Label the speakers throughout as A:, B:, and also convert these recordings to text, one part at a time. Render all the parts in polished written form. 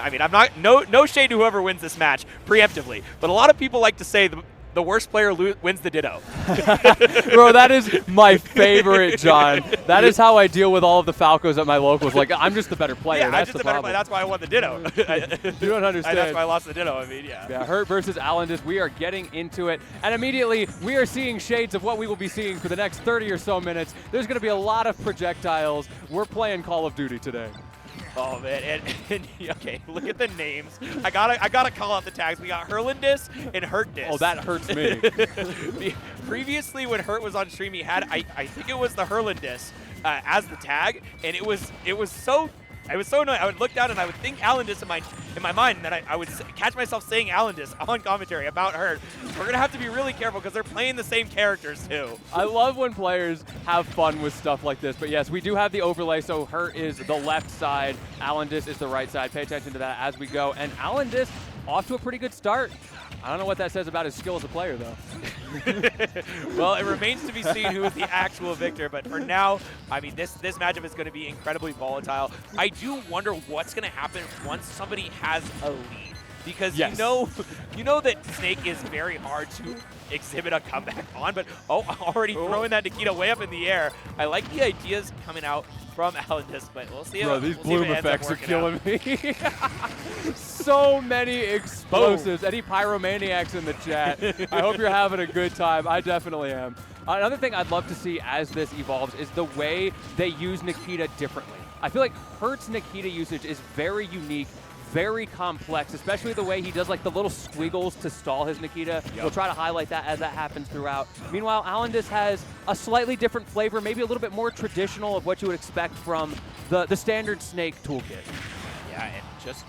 A: I mean, I'm not no shade to whoever wins this match preemptively, but a lot of people like to say the worst player wins the ditto.
B: Bro, that is my favorite, John. That is how I deal with all of the Falcos at my locals. Like, I'm just the better player.
A: Yeah,
B: that's
A: I'm just the better player. That's why I won the ditto.
B: You don't understand.
A: That's why I lost the ditto. I mean, yeah.
B: Yeah, Hurt versus AlanDiss. We are getting into it. And immediately, we are seeing shades of what we will be seeing for the next 30 or so minutes. There's going to be a lot of projectiles. We're playing Call of Duty today.
A: Oh man, and okay, look at the names. I gotta call out the tags. We got AlanDiss and HurtDiss.
B: Oh, that hurts me.
A: Previously, when Hurt was on stream, he had I think it was the AlanDiss as the tag, and it was so annoying. I would look down and I would think AlanDiss in my mind, and then I would catch myself saying AlanDiss on commentary about Hurt. We're gonna have to be really careful because they're playing the same characters too.
B: I love when players have fun with stuff like this, but yes, we do have the overlay, so Hurt is the left side, AlanDiss is the right side. Pay attention to that as we go, and AlanDiss off to a pretty good start. I don't know what that says about his skill as a player, though.
A: Well, it remains to be seen who is the actual victor, but for now, I mean, this matchup is going to be incredibly volatile. I do wonder what's going to happen once somebody has a lead, because
B: yes.
A: you know that Snake is very hard to exhibit a comeback on, but already throwing that Nikita way up in the air. I like the ideas coming out from AlanDiss, but we'll see.
B: Bro, these bloom effects are killing me. So many explosives. Any pyromaniacs in the chat? I hope you're having a good time. I definitely am. Another thing I'd love to see as this evolves is the way they use Nikita differently. I feel like Hurt's Nikita usage is very unique, very complex, especially the way he does like the little squiggles to stall his Nikita. Yep. We'll try to highlight that as that happens throughout. Meanwhile, AlanDiss has a slightly different flavor, maybe a little bit more traditional of what you would expect from the standard Snake toolkit.
A: Yeah, and just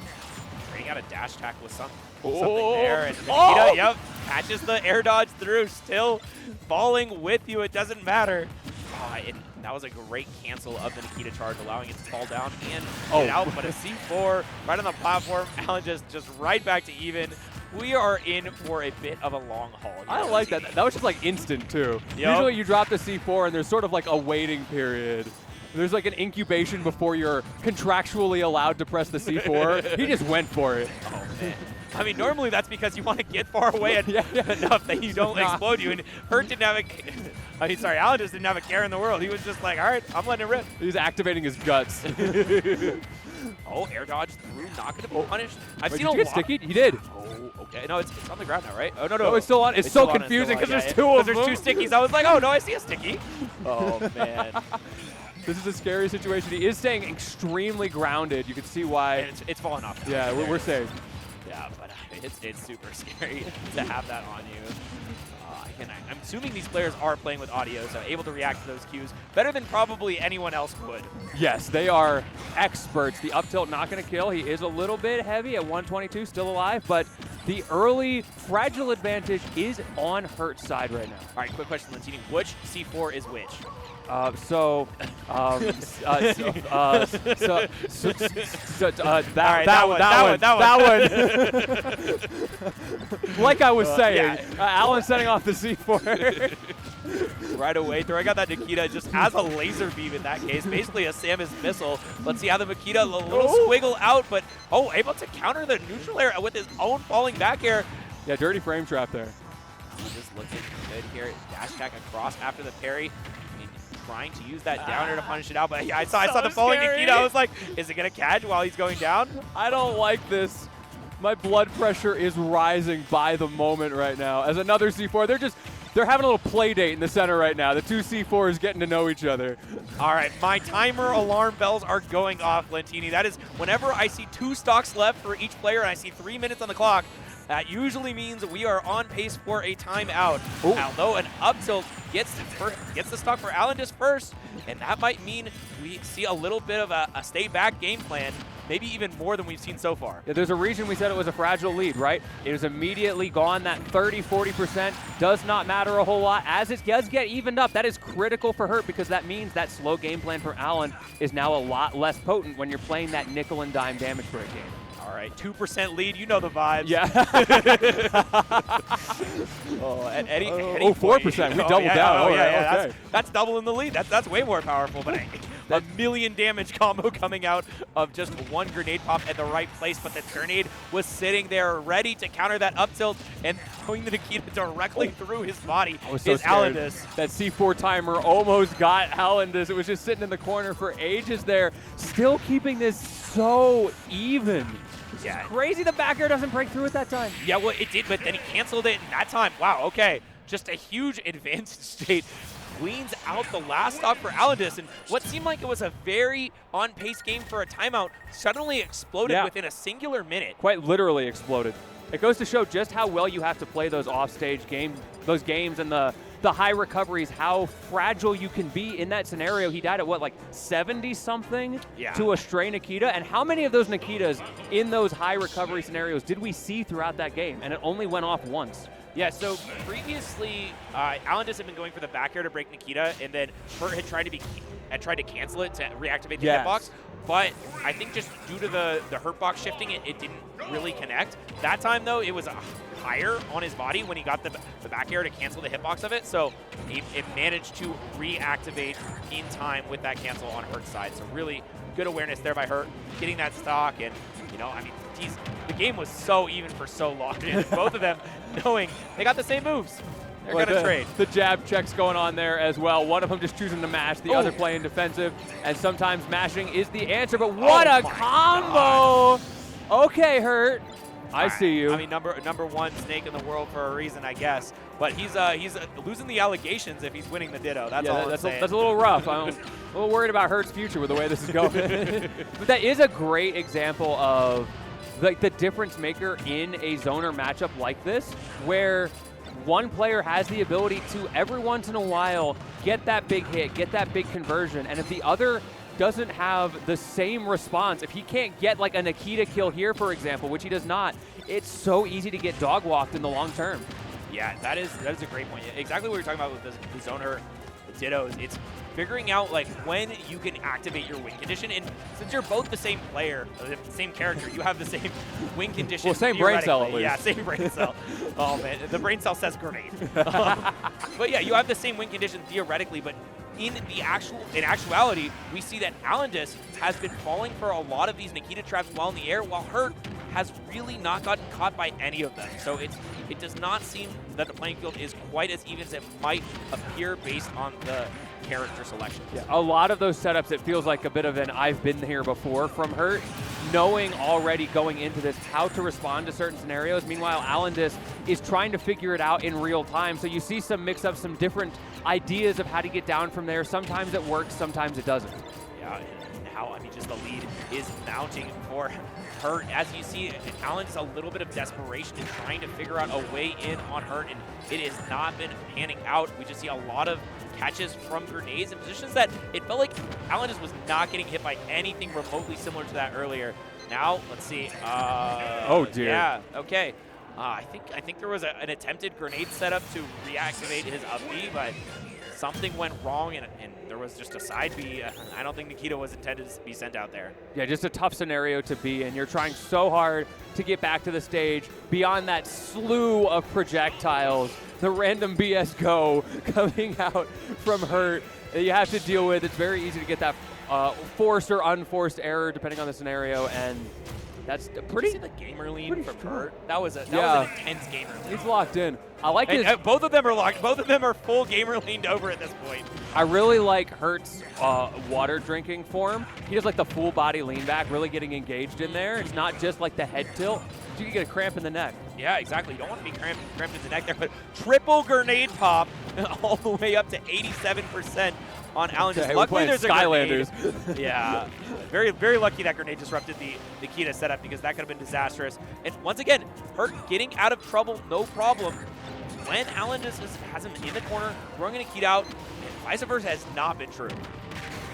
A: bring out a dash tackle with something there. And Nikita, yep, catches the air dodge through, still falling with you. It doesn't matter. And that was a great cancel of the Nikita charge, allowing it to fall down and get out. But a C4 right on the platform. AlanDiss just right back to even. We are in for a bit of a long haul.
B: I like that. That was just like instant too.
A: Yep.
B: Usually you drop the C4 and there's sort of like a waiting period. There's like an incubation before you're contractually allowed to press the C4. He just went for it.
A: Oh, man. I mean, normally that's because you want to get far away enough that you don't explode you. And Hurt didn't have AlanDiss didn't have a care in the world. He was just like, all right, I'm letting it rip.
B: He's activating his guts.
A: Air dodge through, not going to be punished. I've seen
B: did you get sticky? He did.
A: Oh, okay. No, it's on the ground now, right? Oh, no.
B: Oh, it's still on. It's so confusing because there's two of them.
A: There's two stickies. I was like, oh, no, I see a sticky. Oh, man.
B: This is a scary situation. He is staying extremely grounded. You can see why.
A: And it's falling off.
B: Yeah, we're safe.
A: Yeah, but it's super scary to have that on you. And I'm assuming these players are playing with audio, so able to react to those cues better than probably anyone else would.
B: Yes, they are experts. The up tilt not going to kill. He is a little bit heavy at 122, still alive, but the early fragile advantage is on Hurt's side right now.
A: All right, quick question, Lentini. Which C4 is which?
B: That one. Like I was saying, Alan setting off the C4.
A: Right away, throwing out that Nikita just as a laser beam in that case, basically a Samus missile. Let's see how the Nikita, a little squiggle out, but able to counter the neutral air with his own falling back air.
B: Yeah, dirty frame trap there.
A: Just looking good here. Dash attack across after the parry. Trying to use that downer to punish it out, but yeah, I saw the falling Nikita. I was like, is it gonna catch while he's going down?
B: I don't like this. My blood pressure is rising by the moment right now. As another C4, they're having a little play date in the center right now. The two C4s getting to know each other.
A: All right, my timer alarm bells are going off, Lentini. That is whenever I see 2 stocks left for each player and I see 3 minutes on the clock, that usually means we are on pace for a timeout. Although an up tilt gets the stock for AlanDiss first, and that might mean we see a little bit of a stay back game plan, maybe even more than we've seen so far.
B: Yeah, there's a reason we said it was a fragile lead, right? It was immediately gone. That 30-40% does not matter a whole lot. As it does get evened up, that is critical for Hurt because that means that slow game plan for Alan is now a lot less potent when you're playing that nickel and dime damage break game.
A: All right, 2% lead, you know the vibes.
B: Yeah.
A: At any
B: 4%, we doubled down.
A: Okay. That's double in the lead. That's way more powerful. But a million damage combo coming out of just one grenade pop at the right place, but the grenade was sitting there ready to counter that up tilt and throwing the Nikita directly through his body.
B: I was so scared.
A: AlanDiss.
B: That C4 timer almost got AlanDiss. It was just sitting in the corner for ages there, still keeping this so even.
A: Yeah.
B: It's crazy the back air doesn't break through at that time.
A: Yeah, well, it did, but then he canceled it in that time. Wow, okay. Just a huge advantage state. Cleans out the last stop for AlanDiss, and what seemed like it was a very on-pace game for a timeout suddenly exploded within a singular minute.
B: Quite literally exploded. It goes to show just how well you have to play those offstage those games and the high recoveries, how fragile you can be in that scenario. He died at what, like 70-something to a stray Nikita? And how many of those Nikitas in those high recovery scenarios did we see throughout that game? And it only went off once.
A: Yeah, so previously, AlanDiss had been going for the back air to break Nikita, and then Hurt had tried to cancel it to reactivate the hitbox. But I think just due to the hurt box shifting, it didn't really connect. That time, though, it was higher on his body when he got the back air to cancel the hitbox of it. So it managed to reactivate in time with that cancel on Hurt's side. So really good awareness there by Hurt, getting that stock. And, you know, I mean, geez, the game was so even for so long. And both of them knowing they got the same moves. They're going to trade.
B: The jab checks going on there as well. One of them just choosing to mash, the other playing defensive. And sometimes mashing is the answer, but what a combo! God. Okay, Hurt. I see you.
A: I mean, number one snake in the world for a reason, I guess. But he's losing the allegations if he's winning the Ditto. That's all I'm saying.
B: That's a little rough. I'm a little worried about Hurt's future with the way this is going. But that is a great example of like the difference maker in a zoner matchup like this, where one player has the ability to every once in a while get that big hit, get that big conversion, and if the other doesn't have the same response, if he can't get like a Nikita kill here, for example, which he does not, it's so easy to get dog walked in the long term.
A: Yeah, that is a great point. Exactly what you're talking about with the zoner, the Dittos. It's figuring out like when you can activate your win condition, and since you're both the same player, the same character, you have the same win condition.
B: Well, same brain cell at least.
A: Yeah, same brain cell. Oh man, the brain cell says grenade. But yeah, you have the same win condition theoretically, but in actuality, we see that AlanDiss has been falling for a lot of these Nikita traps while in the air, while Hurt has really not gotten caught by any of them. So it does not seem that the playing field is quite as even as it might appear based on the character selections.
B: Yeah, a lot of those setups, it feels like a bit of an I've been here before from Hurt, knowing already going into this how to respond to certain scenarios. Meanwhile, AlanDiss is trying to figure it out in real time. So you see some mix-ups, some different ideas of how to get down from there. Sometimes it works, sometimes it doesn't.
A: Yeah, and now, I mean, just the lead is mounting for Hurt. As you see, AlanDiss a little bit of desperation in trying to figure out a way in on Hurt, and it has not been panning out. We just see a lot of catches from grenades in positions that it felt like AlanDiss was not getting hit by anything remotely similar to that earlier. Now, let's see.
B: Oh, dear.
A: Yeah, okay. I think there was an attempted grenade setup to reactivate his up B, but something went wrong, and there was just a side B. I don't think Nikita was intended to be sent out there.
B: Yeah, just a tough scenario to be in. You're trying so hard to get back to the stage beyond that slew of projectiles, the random BS go coming out from Hurt that you have to deal with. It's very easy to get that forced or unforced error depending on the scenario, and that's pretty.
A: Did you see the gamer lean from Hurt? That was an intense gamer lean.
B: He's locked in. I like his.
A: Both of them are locked. Both of them are full gamer leaned over at this point.
B: I really like Hurt's water drinking form. He does like the full body lean back, really getting engaged in there. It's not just like the head tilt. You can get a cramp in the neck.
A: Yeah, exactly. You don't want to be cramped in the neck there, but triple grenade pop all the way up to 87% on AlanDiss.
B: Yeah,
A: luckily, there's a
B: Skylanders.
A: grenade. Yeah, very, very lucky that grenade disrupted the Nikita setup because that could have been disastrous. And once again, Hurt getting out of trouble, no problem. When AlanDiss has him in the corner, throwing a Nikita out, and vice versa has not been true.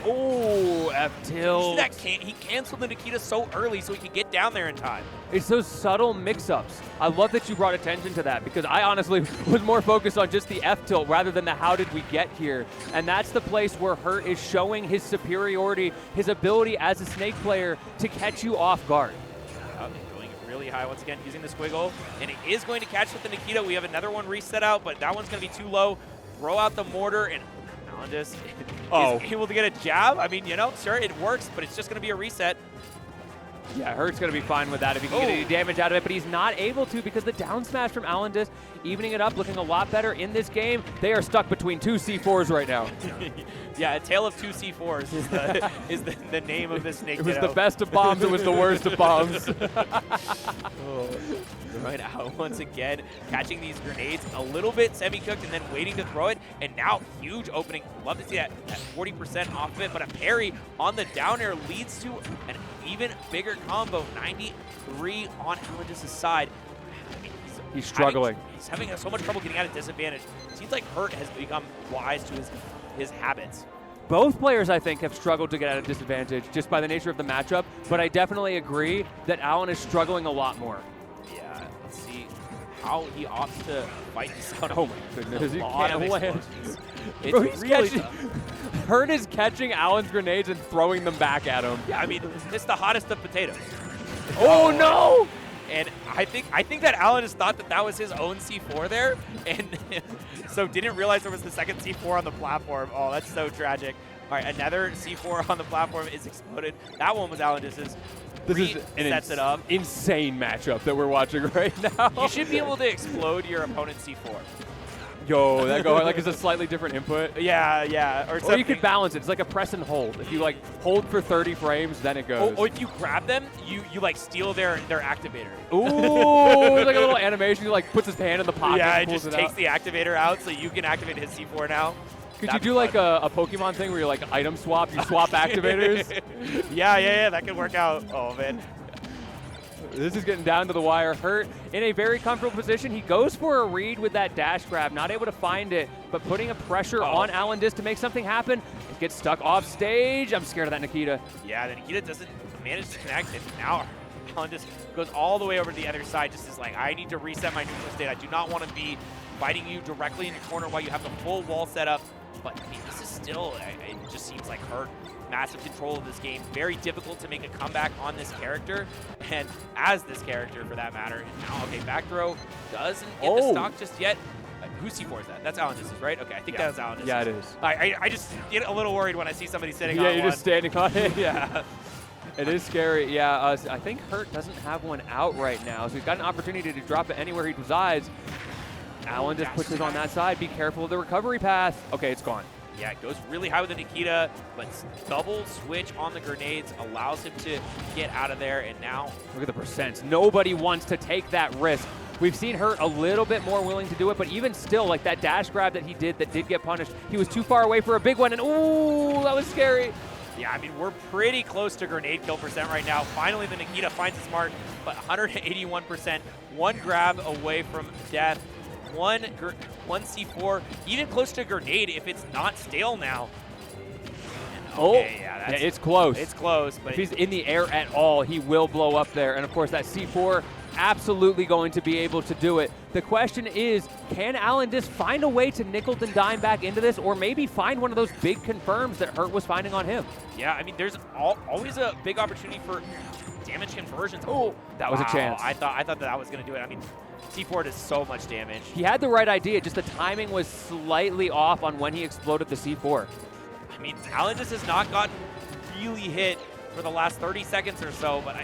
B: Oh, F-tilt.
A: You see that he canceled the Nikita so early so he could get down there in time.
B: It's those subtle mix-ups. I love that you brought attention to that because I honestly was more focused on just the F-tilt rather than the how did we get here. And that's the place where Hurt is showing his superiority, his ability as a Snake player to catch you off guard.
A: Going really high once again, using the squiggle. And it is going to catch with the Nikita. We have another one reset out, but that one's going to be too low. Throw out the mortar, and AlanDiss is able to get a jab. I mean, you know, sure, it works, but it's just going to be a reset.
B: Yeah, Hurt's going to be fine with that if he can get any damage out of it, but he's not able to because the down smash from AlanDiss, evening it up, looking a lot better in this game. They are stuck between two C4s right now.
A: Yeah, a tale of two C4s is the name of this snake.
B: It was the best of bombs, it was the worst of bombs.
A: Right out once again, catching these grenades a little bit semi-cooked and then waiting to throw it, and now huge opening. Love to see that 40% off of it, but a parry on the down air leads to an even bigger combo. 93 on AlanDiss' side. I mean,
B: he's struggling.
A: He's having so much trouble getting out of disadvantage. Seems like Hurt has become wise to his habits.
B: Both players, I think, have struggled to get out of disadvantage just by the nature of the matchup, but I definitely agree that Alan is struggling a lot more.
A: Yeah, let's see how he opts to fight this out.
B: Oh my goodness, he can't land.
A: It's really tough.
B: Hurt is catching Alan's grenades and throwing them back at him.
A: Yeah, I mean, it's the hottest of potatoes.
B: Oh no!
A: And I think that Alan just thought that was his own C4 there, and so didn't realize there was the second C4 on the platform. Oh, that's so tragic. All right, another C4 on the platform is exploded. That one was AlanDiss's.
B: This is an
A: sets it up.
B: Insane matchup that we're watching right now.
A: You should be able to explode your opponent's C4.
B: Yo, that going like it's a slightly different input.
A: Yeah.
B: Or you could balance it. It's like a press and hold. If you like hold for 30 frames, then it goes.
A: Or if you grab them, you like steal their activator.
B: Ooh, it's like a little animation. He like puts his hand in the pocket.
A: Yeah,
B: and
A: it just takes the activator out, so you can activate his C4 now.
B: Could you do like a Pokemon thing where you like item swap? You swap activators?
A: Yeah, that could work out. Oh man.
B: This is getting down to the wire. Hurt in a very comfortable position. He goes for a read with that dash grab, not able to find it, but putting a pressure on AlanDiss to make something happen. It gets stuck off stage. I'm scared of that Nikita.
A: Yeah, the Nikita doesn't manage to connect, and now AlanDiss goes all the way over to the other side, just is like, I need to reset my neutral state. I do not want to be fighting you directly in the corner while you have the full wall set up. But I mean, this is still, it just seems like Hurt, massive control of this game. Very difficult to make a comeback on this character, and as this character for that matter. And now, okay, back throw doesn't get the stock just yet. Whose C4 is that? That's AlanDiss's, right? Okay, I think that was AlanDiss's.
B: Yeah, it is.
A: I just get a little worried when I see somebody sitting on one.
B: Yeah, you're just standing on it. Yeah. It is scary. Yeah, I think Hurt doesn't have one out right now, so he's got an opportunity to drop it anywhere he resides. Alan just puts it on that side. Be careful of the recovery path. Okay, it's gone.
A: Yeah, it goes really high with the Nikita, but double switch on the grenades allows him to get out of there, and now...
B: Look at the percents. Nobody wants to take that risk. We've seen Hurt a little bit more willing to do it, but even still, like that dash grab that he did that did get punished, he was too far away for a big one, and ooh, that was scary.
A: Yeah, I mean, we're pretty close to grenade kill percent right now. Finally, the Nikita finds his mark, but 181%, one grab away from death. One C4, even close to grenade if it's not stale now. Okay, yeah,
B: it's close.
A: It's close, but
B: if he's in the air at all, he will blow up there. And of course, that C4 absolutely going to be able to do it. The question is, can AlanDiss find a way to nickel and dime back into this, or maybe find one of those big confirms that Hurt was finding on him?
A: Yeah, I mean, there's always a big opportunity for damage conversions.
B: Oh, that was a chance.
A: I thought that was going to do it. I mean, C4 does so much damage.
B: He had the right idea, just the timing was slightly off on when he exploded the C4.
A: I mean, AlanDiss has not gotten really hit for the last 30 seconds or so, but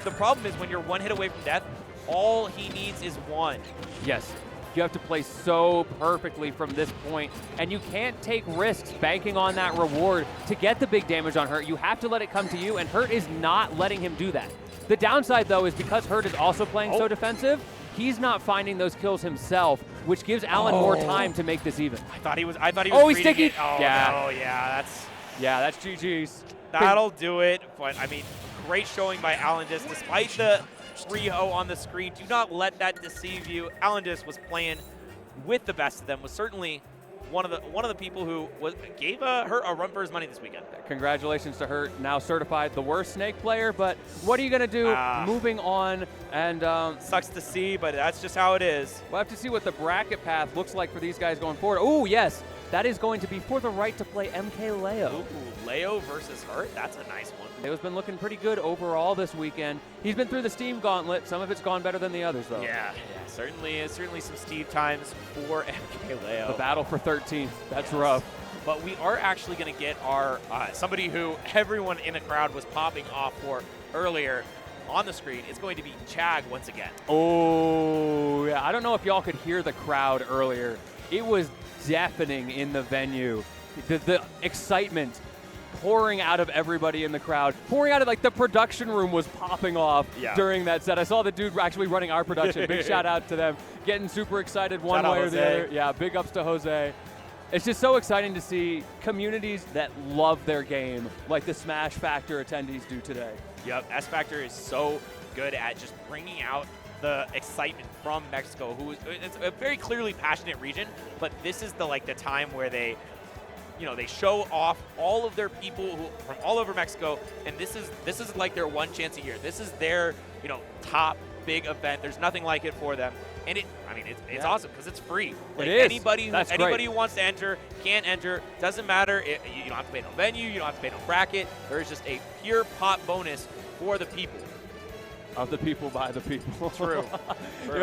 A: the problem is when you're one hit away from death, all he needs is one.
B: Yes, you have to play so perfectly from this point, and you can't take risks banking on that reward to get the big damage on Hurt. You have to let it come to you, and Hurt is not letting him do that. The downside, though, is because Hurt is also playing so defensive, he's not finding those kills himself, which gives Alan more time to make this even.
A: I thought he was
B: he's sticky.
A: It. Oh,
B: yeah.
A: No, yeah,
B: that's GG's.
A: That'll do it. But I mean, great showing by AlanDiss. Despite the 3-0 on the screen, do not let that deceive you. AlanDiss was playing with the best of them. Was certainly one of the people who gave Hurt a run for his money this weekend.
B: Congratulations to Hurt, now certified the worst Snake player, but what are you going to do? Moving on, and
A: sucks to see, but that's just how it is.
B: We'll have to see what the bracket path looks like for these guys going forward. Oh, yes, that is going to be for the right to play MK Leo.
A: Ooh, Leo versus Hurt, that's a nice one.
B: Leo's been looking pretty good overall this weekend. He's been through the Steam gauntlet. Some of it's gone better than the others, though.
A: Yeah, certainly some Steve times for MK Leo.
B: The battle for 13th, that's rough.
A: but we are actually going to get our somebody who everyone in the crowd was popping off for earlier on the screen. It's going to be Chag once again.
B: Oh, yeah. I don't know if y'all could hear the crowd earlier. It was deafening in the venue. The excitement pouring out of everybody in the crowd, pouring out of, like, the production room was popping off during that set. I saw the dude actually running our production. Big shout out to them. Getting super excited one way or the other. Yeah, big ups to Jose. It's just so exciting to see communities that love their game, like the Smash Factor attendees do today.
A: Yep, S Factor is so good at just bringing out the excitement from Mexico, it's a very clearly passionate region, but this is the time where they show off all of their people from all over Mexico, and this is like their one chance a year. This is their top big event. There's nothing like it for them, and it's awesome because it's free. Like,
B: it is.
A: Anybody who wants to enter can enter. Doesn't matter. You don't have to pay no venue. You don't have to pay no bracket. There's just a pure pot bonus for the people.
B: Of the people, by the people.
A: True.
B: Yeah,